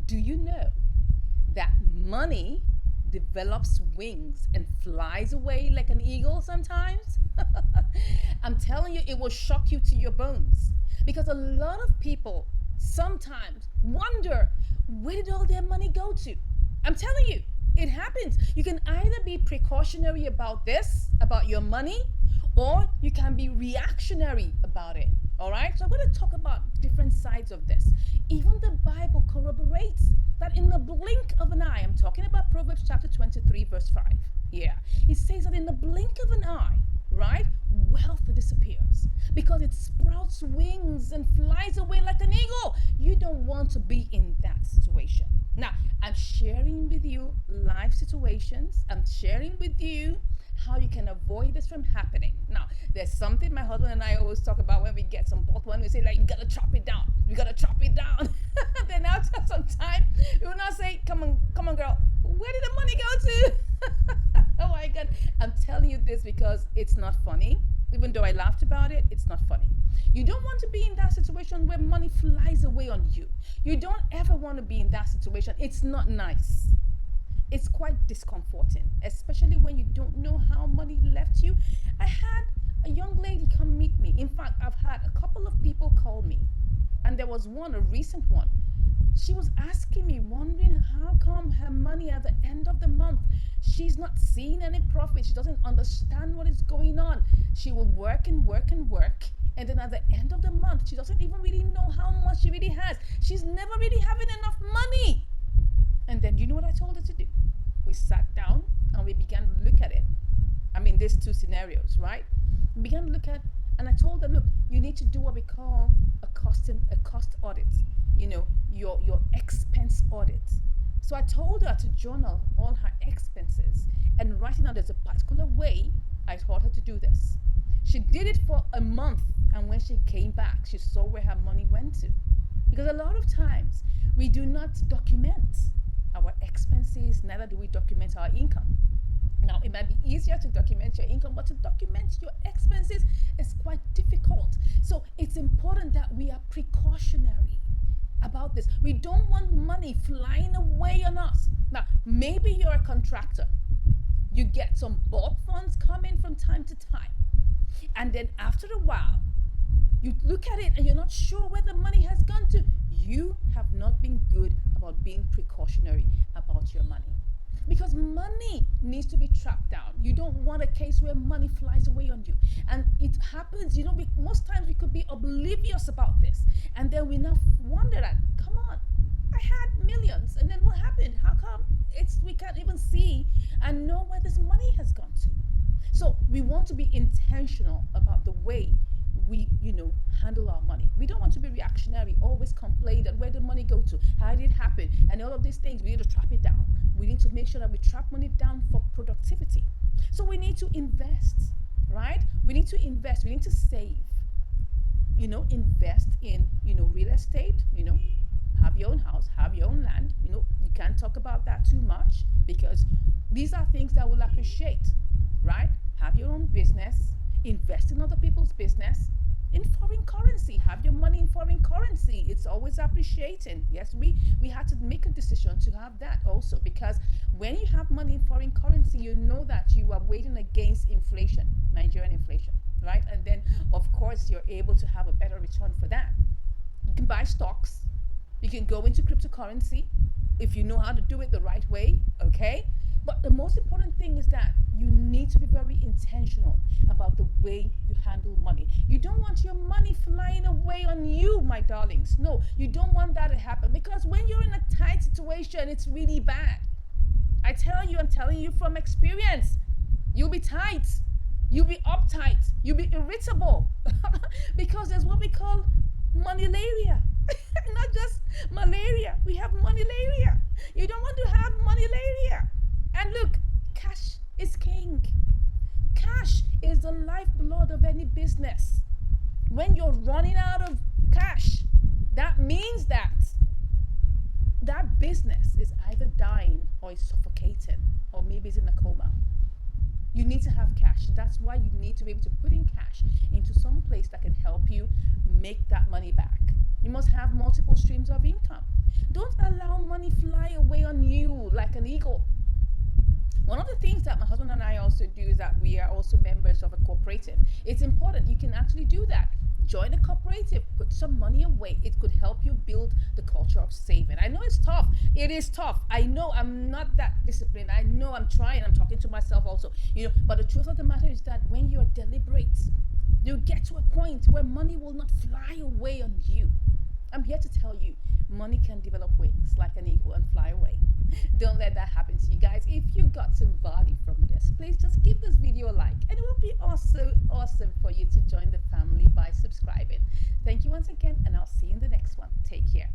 Do you know that money develops wings and flies away like an eagle sometimes? I'm telling you, it will shock you to your bones. Because a lot of people sometimes wonder, where did all their money go to? I'm telling you, it happens. You can either be precautionary about this, about your money, or you can be reactionary about it. All right? So I'm going to talk about different sides of this. Even the Bible corroborates that in the blink of an eye, I'm talking about Proverbs chapter 23, verse 5. Yeah. It says that in the blink of an eye, right, wealth disappears because it sprouts wings and flies away like an eagle. You don't want to be in that situation. Now, I'm sharing with you life situations. I'm sharing with you how you can avoid this from happening. Now, there's something my husband and I always talk about when we get some bulk money. We say, like, you gotta chop it down. You gotta chop it down. Then after some time, we will not say, come on, girl. Where did the money go to? Oh my God. I'm telling you this because it's not funny. Even though I laughed about it, it's not funny. You don't want to be in that situation where money flies away on you. You don't ever want to be in that situation. It's not nice. It's quite discomforting, especially when you don't know how money left you. I had a young lady come meet me. In fact, I've had a couple of people call me, and there was one, a recent one. She was asking me, wondering how come her money at the end of the month, she's not seeing any profit. She doesn't understand what is going on. She will work and work and work, and then at the end of the month, she doesn't even really know how much she really has. She's never really having enough money. And then you know what I told her to do? We sat down and we began to look at it. I mean, there's two scenarios, right? We began to look at, and I told her, look, you need to do what we call a cost audit. You know, your expense audit. So I told her to journal all her expenses and write it down. There's a particular way I taught her to do this. She did it for a month, and when she came back, she saw where her money went to. Because a lot of times we do not document our expenses, neither do we document our income. Now, it might be easier to document your income, but to document your expenses is quite difficult. So it's important that we are precautionary about this. We don't want money flying away on us. Now, maybe you're a contractor. You get some bulk funds coming from time to time. And then after a while, you look at it and you're not sure where the money has gone to. You have not been good about being precautionary about your money. Because money needs to be trapped down. You don't want a case where money flies away on you. And it happens, you know, most times we could be oblivious about this. And then we now wonder that, come on, I had millions. And then what happened? How come we can't even see and know where this money has gone to? So we want to be intentional about the way we, handle our money. We don't want to be reactionary, always complain that where did money go to? How did it happen? And all of these things, we need to trap it down. We need to make sure that we trap money down for productivity. So we need to invest, right? We need to invest. We need to save. Invest in, real estate, have your own house, have your own land. You can't talk about that too much because these are things that will appreciate, right? Have your own business, invest in other people's business. In foreign currency, have your money in foreign currency. It's always appreciating. Yes, we had to make a decision to have that also, because when you have money in foreign currency, you know that you are waiting against inflation, Nigerian inflation, right? And then, of course, you're able to have a better return for that. You can buy stocks. You can go into cryptocurrency if you know how to do it the right way, okay? But the most important thing is that you need to be very intentional about the way you handle money. You don't want your money flying away on you, my darlings. No, you don't want that to happen, because when you're in a tight situation, it's really bad. I'm telling you from experience. You'll be tight. You'll be uptight. You'll be irritable because there's what we call money-laria. Not just malaria. We have money-laria. You don't want to have money-laria. And look, cash is king. Cash is the lifeblood of any business. When you're running out of cash, that means that business is either dying or is suffocating, or maybe it's in a coma. You need to have cash. That's why you need to be able to put in cash into some place that can help you make that money back. You must have multiple streams of income. Don't allow money money fly away on you like an eagle. One of the things that my husband and I also do is that we are also members of a cooperative. It's important. You can actually do that. Join a cooperative, put some money away. It could help you build the culture of saving. I know it's tough. It is tough. I know I'm not that disciplined. I know I'm trying. I'm talking to myself also. But the truth of the matter is that when you're deliberate, you get to a point where money will not fly away on you. I'm here to tell you, money can develop wings like an eagle and fly away. Don't let that happen to you guys. If you got some value from this, please just give this video a like, and it will be also awesome for you to join the family by subscribing. Thank you once again, and I'll see you in the next one. Take care.